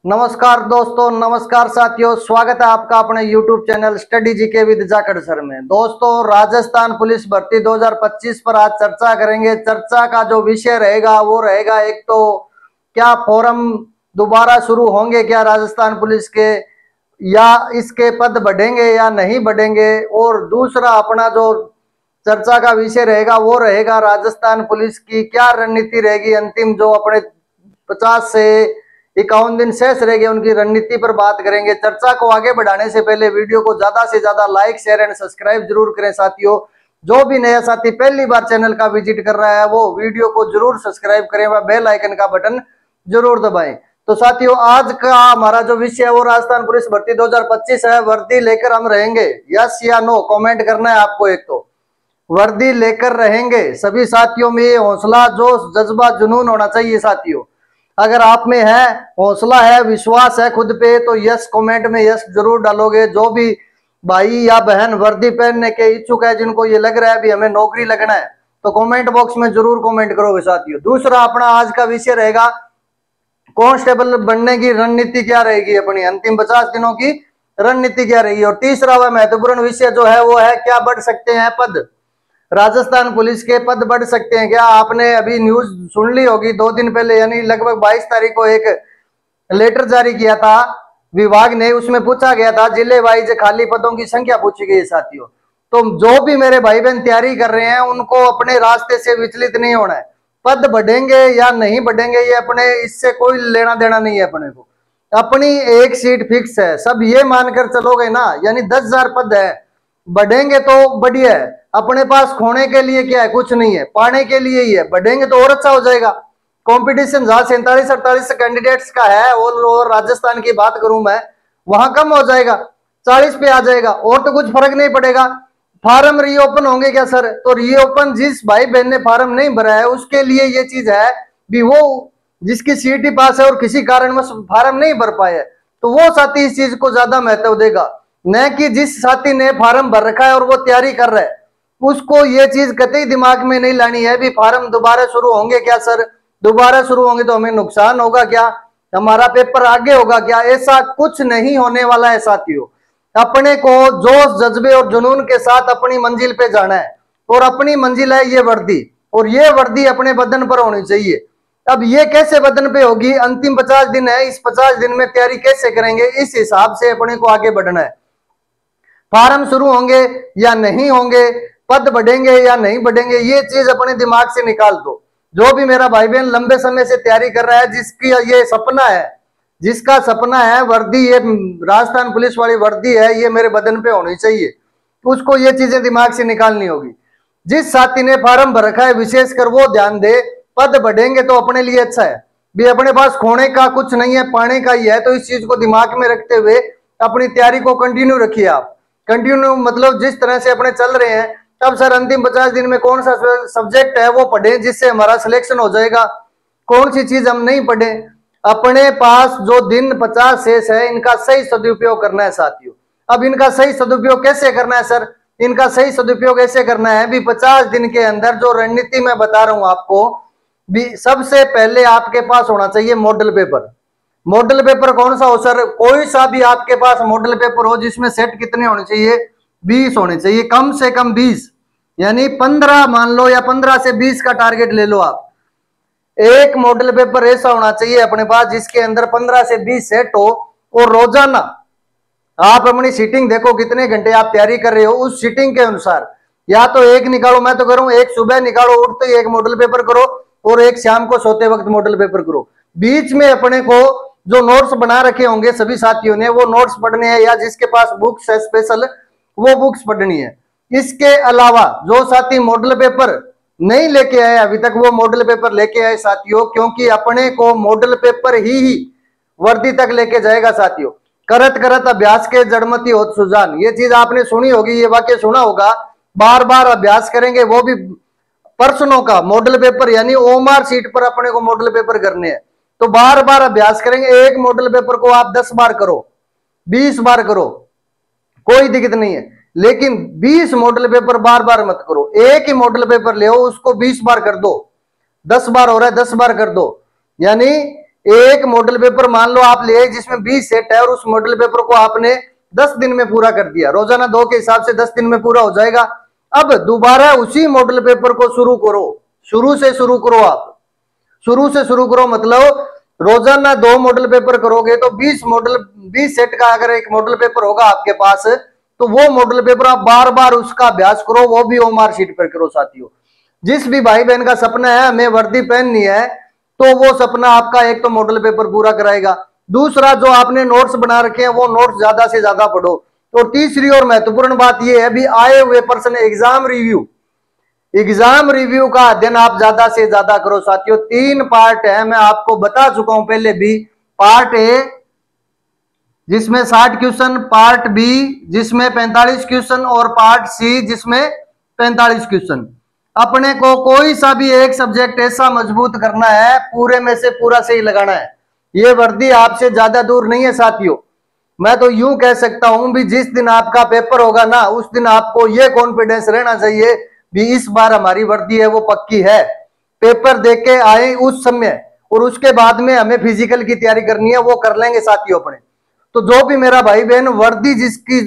नमस्कार दोस्तों, नमस्कार साथियों, स्वागत है आपका अपने YouTube channel study GK with Jakhar sir में। दोस्तों, राजस्थान पुलिस भर्ती 2025 पर आज चर्चा करेंगे। चर्चा का जो विषय रहेगा वो रहेगा, एक तो क्या फॉर्म दोबारा शुरू होंगे क्या राजस्थान पुलिस के, या इसके पद बढ़ेंगे या नहीं बढ़ेंगे, और दूसरा अपना जो चर्चा का विषय रहेगा वो रहेगा राजस्थान पुलिस की क्या रणनीति रहेगी। अंतिम जो अपने 50 से 51 दिन शेष रह गए उनकी रणनीति पर बात करेंगे। चर्चा को आगे बढ़ाने से पहले वीडियो को ज्यादा से ज्यादा लाइक, शेयर एंड सब्सक्राइब जरूर करें साथियों। जो भी नया साथी पहली बार चैनल का विजिट कर रहा है वो वीडियो को जरूर सब्सक्राइब करें व बेल आइकन का बटन जरूर दबाएं। तो साथियों, आज का हमारा जो विषय है वो राजस्थान पुलिस भर्ती 2025 है। वर्दी लेकर हम रहेंगे, यस या नो कमेंट करना है आपको। एक तो वर्दी लेकर रहेंगे, सभी साथियों में ये हौसला, जोश, जज्बा, जुनून होना चाहिए साथियों। अगर आप में है, हौसला है, विश्वास है खुद पे, तो यस कमेंट में यस जरूर डालोगे। जो भी भाई या बहन वर्दी पहनने के इच्छुक है, जिनको ये लग रहा है भी हमें नौकरी लगना है, तो कमेंट बॉक्स में जरूर कमेंट करोगे साथियों। दूसरा अपना आज का विषय रहेगा कांस्टेबल बनने की रणनीति क्या रहेगी, अपनी अंतिम 50 दिनों की रणनीति क्या रहेगी। और तीसरा वह महत्वपूर्ण विषय जो है वो है क्या बढ़ सकते हैं पद, राजस्थान पुलिस के पद बढ़ सकते हैं क्या। आपने अभी न्यूज सुन ली होगी, 2 दिन पहले यानी लगभग 22 तारीख को एक लेटर जारी किया था विभाग ने। उसमें पूछा गया था जिले वाइज खाली पदों की संख्या पूछी गई साथियों। तो जो भी मेरे भाई बहन तैयारी कर रहे हैं उनको अपने रास्ते से विचलित नहीं होना है। पद बढ़ेंगे या नहीं बढ़ेंगे ये अपने इससे कोई लेना देना नहीं है। अपने को अपनी एक सीट फिक्स है, सब ये मानकर चलोगे ना, यानी 10,000 पद है, बढ़ेंगे तो बढ़िया है। अपने पास खोने के लिए क्या है, कुछ नहीं है, पाने के लिए ही है। बढ़ेंगे तो और अच्छा हो जाएगा। कंपटीशन जहां 47-48 कैंडिडेट्स का है ऑल ओवर राजस्थान की बात करूं मैं, वहां कम हो जाएगा, 40 पे आ जाएगा और तो कुछ फर्क नहीं पड़ेगा। फार्म रीओपन होंगे क्या सर, तो रीओपन जिस भाई बहन ने फार्म नहीं भरा है उसके लिए ये चीज है भी, वो जिसकी सीट ही पास है और किसी कारणवश फार्म नहीं भर पाए तो वो साथी इस चीज को ज्यादा महत्व देगा, न कि जिस साथी ने फार्म भर रखा है और वो तैयारी कर रहा है उसको ये चीज कतई दिमाग में नहीं लानी है भी फार्म दोबारा शुरू होंगे क्या सर, दोबारा शुरू होंगे तो हमें नुकसान होगा क्या, हमारा पेपर आगे होगा क्या। ऐसा कुछ नहीं होने वाला है साथियों। अपने को जोश, जज्बे और जुनून के साथ अपनी मंजिल पे जाना है और अपनी मंजिल है ये वर्दी, और ये वर्दी अपने बदन पर होनी चाहिए। अब ये कैसे बदन पे होगी, अंतिम 50 दिन है, इस 50 दिन में तैयारी कैसे करेंगे, इस हिसाब से अपने को आगे बढ़ना है। फार्म शुरू होंगे या नहीं होंगे, पद बढ़ेंगे या नहीं बढ़ेंगे, ये चीज अपने दिमाग से निकाल दो। जो भी मेरा भाई बहन लंबे समय से तैयारी कर रहा है, जिसकी ये सपना है, जिसका सपना है वर्दी, ये राजस्थान पुलिस वाली वर्दी है, ये मेरे बदन पे होनी चाहिए, उसको ये चीजें दिमाग से निकालनी होगी। जिस साथी ने फार्म भर रखा है विशेषकर वो ध्यान दे, पद बढ़ेंगे तो अपने लिए अच्छा है भी, अपने पास खोने का कुछ नहीं है, पाने का ही है। तो इस चीज को दिमाग में रखते हुए अपनी तैयारी को कंटिन्यू रखिए आप। कंटिन्यू मतलब जिस तरह से अपने चल रहे हैं, तब सर अंतिम 50 दिन में कौन सा सब्जेक्ट है वो पढ़े जिससे हमारा सिलेक्शन हो जाएगा, कौन सी चीज हम नहीं पढ़े। अपने पास जो दिन 50 शेष है इनका सही सदुपयोग करना है साथियों। अब इनका सही सदुपयोग कैसे करना है सर, इनका सही सदुपयोग ऐसे करना है भी 50 दिन के अंदर जो रणनीति मैं बता रहा हूं आपको भी, सबसे पहले आपके पास होना चाहिए मॉडल पेपर। मॉडल पेपर कौन सा हो सर, कोई सा भी आपके पास मॉडल पेपर हो जिसमें सेट कितने होने चाहिए, 20 होने चाहिए, कम से कम 20, यानी 15 मान लो या 15 से 20 का टारगेट ले लो आप। एक मॉडल पेपर ऐसा होना चाहिए अपने पास जिसके अंदर 15 से 20 सेट हो, और रोजाना आप अपनी सीटिंग देखो कितने घंटे आप तैयारी कर रहे हो, उस सीटिंग के अनुसार या तो एक निकालो, मैं तो करूं एक सुबह निकालो उठते ही एक मॉडल पेपर करो, और एक शाम को सोते वक्त मॉडल पेपर करो। बीच में अपने को जो नोट्स बना रखे होंगे सभी साथियों ने वो नोट्स पढ़ने हैं, या जिसके पास बुक्स है स्पेशल वो बुक्स पढ़नी है। इसके अलावा जो साथी मॉडल पेपर नहीं लेके आए अभी तक, वो मॉडल पेपर लेके आए साथियों, क्योंकि अपने को मॉडल पेपर ही वर्दी तक लेके जाएगा साथियों। करत करत अभ्यास के जड़मती होत सुजान, ये चीज आपने सुनी होगी, ये वाक्य सुना होगा। बार बार अभ्यास करेंगे, वो भी प्रश्नों का मॉडल पेपर, यानी ओएमआर सीट पर अपने को मॉडल पेपर करने हैं, तो बार बार अभ्यास करेंगे। एक मॉडल पेपर को आप 10 बार करो, 20 बार करो, कोई दिक्कत नहीं है, लेकिन 20 मॉडल पेपर बार बार मत करो। एक ही मॉडल पेपर ले उसको 20 बार कर दो, 10 बार हो रहा है 10 बार कर दो, यानी एक मॉडल पेपर मान लो आप ले जिसमें 20 सेट है और उस मॉडल पेपर को आपने 10 दिन में पूरा कर दिया, रोजाना 2 के हिसाब से 10 दिन में पूरा हो जाएगा। अब दोबारा उसी मॉडल पेपर को शुरू करो, शुरू से शुरू करो, आप शुरू से शुरू करो, मतलब रोजाना 2 मॉडल पेपर करोगे तो 20 सेट का अगर एक मॉडल पेपर होगा आपके पास, तो वो मॉडल पेपर आप बार बार उसका अभ्यास करो, वो भी ओएमआर शीट पर करो। साथियों, जिस भी भाई बहन का सपना है हमें वर्दी पहननी है, तो वो सपना आपका एक तो मॉडल पेपर पूरा कराएगा, दूसरा जो आपने नोट्स बना रखे हैं वो नोट्स ज्यादा से ज्यादा पढ़ो, और तीसरी और महत्वपूर्ण बात यह है भी आए हुए पर्सन एग्जाम रिव्यू का अध्ययन आप ज्यादा से ज्यादा करो। साथियों, 3 पार्ट है, मैं आपको बता चुका हूं पहले भी। पार्ट ए जिसमें 60 क्वेश्चन, पार्ट बी जिसमें 45 क्वेश्चन और पार्ट सी जिसमें 45 क्वेश्चन। अपने को कोई सा भी एक सब्जेक्ट ऐसा मजबूत करना है, पूरे में से पूरा सही लगाना है। ये वर्दी आपसे ज्यादा दूर नहीं है साथियों। मैं तो यूं कह सकता हूं भी जिस दिन आपका पेपर होगा ना, उस दिन आपको ये कॉन्फिडेंस रहना चाहिए भी इस बार हमारी वर्दी है वो पक्की है। पेपर देख के आए उस समय, और उसके बाद में हमें फिजिकल की तैयारी करनी है, वो कर लेंगे साथियों अपने। तो जो भी मेरा भाई बहन वर्दी जिसकी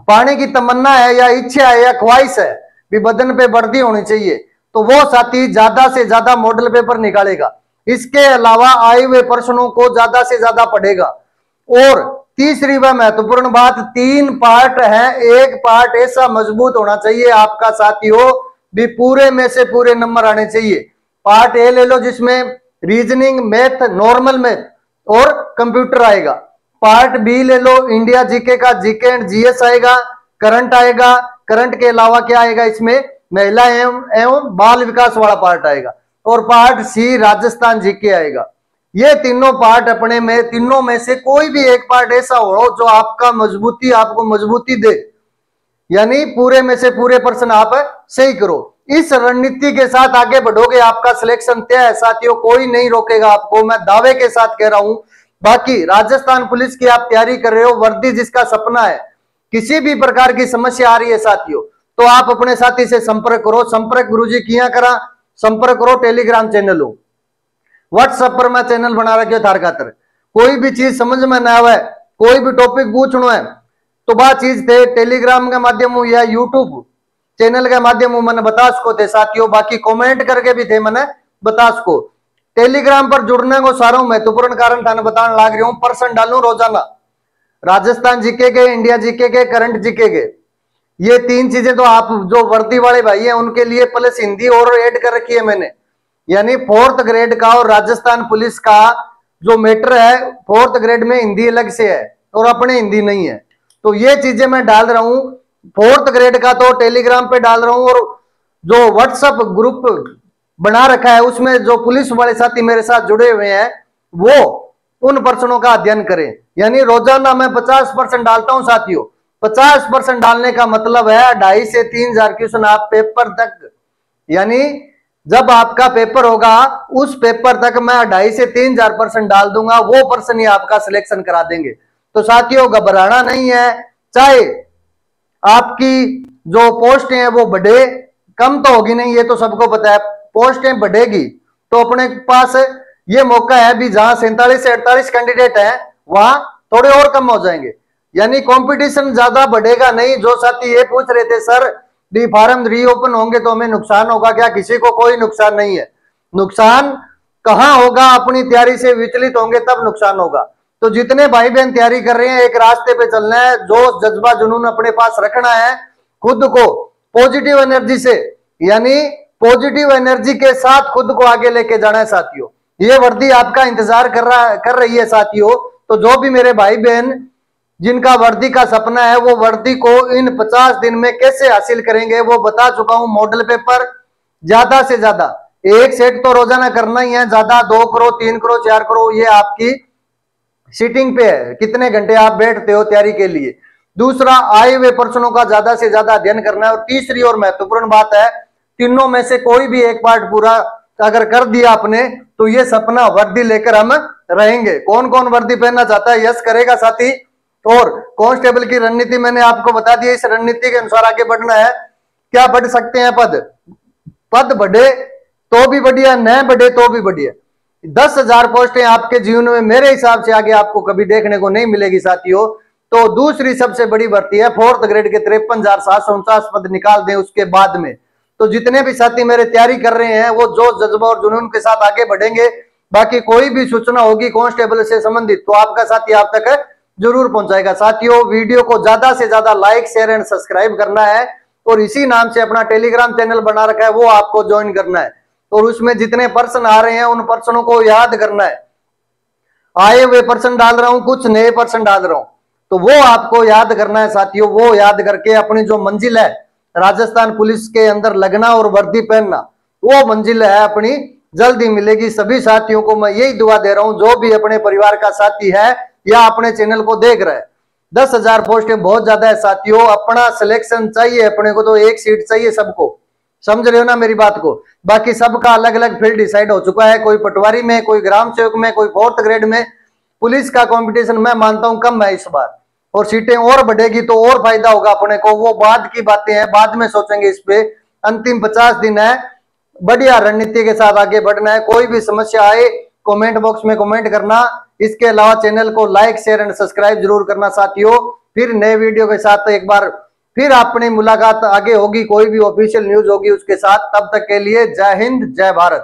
पाने की तमन्ना है या इच्छा है या ख्वाहिश है भी बदन पे वर्दी होनी चाहिए, तो वो साथी ज्यादा से ज्यादा मॉडल पेपर निकालेगा। इसके अलावा आए हुए प्रश्नों को ज्यादा से ज्यादा पढ़ेगा। और तीसरी व महत्वपूर्ण बात, 3 पार्ट है, एक पार्ट ऐसा मजबूत होना चाहिए आपका साथियों भी पूरे में से पूरे नंबर आने चाहिए। पार्ट ए ले लो जिसमें रीजनिंग, मैथ, नॉर्मल मैथ और कंप्यूटर आएगा। पार्ट बी ले लो, इंडिया जीके का जीके एंड जीएस आएगा, करंट आएगा। करंट के अलावा क्या आएगा इसमें, महिला एवं बाल विकास वाला पार्ट आएगा। और पार्ट सी राजस्थान जीके आएगा। ये तीनों पार्ट अपने में, तीनों में से कोई भी एक पार्ट ऐसा हो जो आपको मजबूती दे, यानी पूरे में से पूरे पर्सन आप सही करो। इस रणनीति के साथ आगे बढ़ोगे, आपका सिलेक्शन तय है साथियों, कोई नहीं रोकेगा आपको, मैं दावे के साथ कह रहा हूं। बाकी राजस्थान पुलिस की आप तैयारी कर रहे हो, वर्दी जिसका सपना है, किसी भी प्रकार की समस्या आ रही है साथियों, तो आप अपने साथी से संपर्क करो। संपर्क गुरुजी किया करा, संपर्क करो टेलीग्राम चैनल हो, व्हाट्सएप पर मैं चैनल बना रखे थार खातर। कोई भी चीज समझ में ना आवे, कोई भी टॉपिक पूछना है, तो बात चीज थे टेलीग्राम के माध्यम हो या यूट्यूब चैनल के माध्यम मैंने बता सको थे साथियों। बाकी कमेंट करके भी थे मैंने बता सको। टेलीग्राम पर जुड़ने को सारा महत्वपूर्ण कारण थाने बताने लाग रही हूँ। पर्सन डालू रोजाना, राजस्थान जीके के, इंडिया जीके के, करंट जीके के, ये 3 चीजें तो आप जो वर्दी वाले भाई हैं उनके लिए प्लस हिंदी और ऐड कर रखी है मैंने, यानी 4th ग्रेड का और राजस्थान पुलिस का जो मैटर है 4th ग्रेड में हिंदी अलग से है और अपने हिंदी नहीं है। तो ये चीजें मैं डाल रहा हूं। 4th ग्रेड का तो टेलीग्राम पे डाल रहा हूं, और जो व्हाट्सएप ग्रुप बना रखा है उसमें जो पुलिस वाले साथी मेरे साथ जुड़े हुए हैं वो उन पर्सनों का अध्ययन करें। यानी रोजाना मैं 50% डालता हूं साथियों। 50% डालने का मतलब है 2.5 से 3 हजार क्वेश्चन आप पेपर तक, यानी जब आपका पेपर होगा उस पेपर तक मैं 2.5 से 3 हजार % डाल दूंगा, वो पर्सन ही आपका सिलेक्शन करा देंगे। तो साथियों घबराना नहीं है, चाहे आपकी जो पोस्टें हैं वो बढ़े, कम तो होगी नहीं, ये तो सबको पता है, पोस्टें बढ़ेगी तो अपने पास ये मौका है भी जहां 47 से 48 कैंडिडेट हैं वहां थोड़े और कम हो जाएंगे, यानी कंपटीशन ज्यादा बढ़ेगा नहीं। जो साथी ये पूछ रहे थे सर डी फार्म रीओपन होंगे तो हमें नुकसान होगा क्या, किसी को कोई नुकसान नहीं है। नुकसान कहां होगा, अपनी तैयारी से विचलित होंगे तब नुकसान होगा। तो जितने भाई बहन तैयारी कर रहे हैं एक रास्ते पे चलना है, जो जज्बा जुनून अपने पास रखना है, खुद को पॉजिटिव एनर्जी से, यानी पॉजिटिव एनर्जी के साथ खुद को आगे लेके जाना है साथियों। ये वर्दी आपका इंतजार कर रही है साथियों। तो जो भी मेरे भाई बहन जिनका वर्दी का सपना है वो वर्दी को इन 50 दिन में कैसे हासिल करेंगे वो बता चुका हूं। मॉडल पेपर ज्यादा से ज्यादा 1 सेट तो रोजाना करना ही है, ज्यादा 2 करो, 3 करो, 4 करो, ये आपकी सीटिंग पे है, कितने घंटे आप बैठते हो तैयारी के लिए। दूसरा, आए हुए प्रश्नों का ज्यादा से ज्यादा अध्ययन करना है। और तीसरी और महत्वपूर्ण बात है, तीनों में से कोई भी एक पार्ट पूरा अगर कर दिया आपने तो ये सपना वर्दी लेकर हम रहेंगे। कौन कौन वर्दी पहनना चाहता है, यस करेगा साथी। और कांस्टेबल की रणनीति मैंने आपको बता दी, इस रणनीति के अनुसार आगे बढ़ना है। क्या बढ़ सकते हैं पद, पद बढ़े तो भी बढ़िया, न बढ़े तो भी बढ़िया। 10,000 पोस्टें आपके जीवन में मेरे हिसाब से आगे आपको कभी देखने को नहीं मिलेगी साथियों। तो दूसरी सबसे बड़ी भर्ती है 4th ग्रेड के 53,749 पद निकाल दें उसके बाद में। तो जितने भी साथी मेरे तैयारी कर रहे हैं वो जोश जज्बा और जुनून के साथ आगे बढ़ेंगे। बाकी कोई भी सूचना होगी कांस्टेबल से संबंधित तो आपका साथी आप तक जरूर पहुंचाएगा। साथियों वीडियो को ज्यादा से ज्यादा लाइक शेयर एंड सब्सक्राइब करना है और इसी नाम से अपना टेलीग्राम चैनल बना रखा है वो आपको ज्वाइन करना है और उसमें जितने पर्सन आ रहे हैं उन पर्सनों को याद करना है। आए हुए पर्सन डाल रहा हूं, कुछ नए पर्सन डाल रहा हूं, तो वो आपको याद करना है साथियों। वो याद करके अपनी जो मंजिल है राजस्थान पुलिस के अंदर लगना और वर्दी पहनना, वो मंजिल है अपनी जल्दी मिलेगी। सभी साथियों को मैं यही दुआ दे रहा हूं जो भी अपने परिवार का साथी है या अपने चैनल को देख रहा है। 10,000 पोस्टें बहुत ज्यादा है साथियों, अपना सिलेक्शन चाहिए अपने को, तो एक सीट चाहिए सबको, समझ रहे हो ना मेरी बात को। बाकी सबका अलग अलग फील्ड डिसाइड हो चुका है, कोई पटवारी में, कोई ग्राम सेवक में, कोई 4th ग्रेड में। पुलिस का कंपटीशन मैं मानता हूं कम है इस बार और सीटें और बढ़ेगी तो और फायदा होगा अपने को। वो बाद की बातें हैं, बाद में सोचेंगे इस पे। अंतिम 50 दिन है, बढ़िया रणनीति के साथ आगे बढ़ना है। कोई भी समस्या आए कमेंट बॉक्स में कमेंट करना। इसके अलावा चैनल को लाइक शेयर एंड सब्सक्राइब जरूर करना साथियों। फिर नए वीडियो के साथ एक बार फिर अपनी मुलाकात आगे होगी, कोई भी ऑफिशियल न्यूज होगी उसके साथ। तब तक के लिए जय हिंद जय भारत।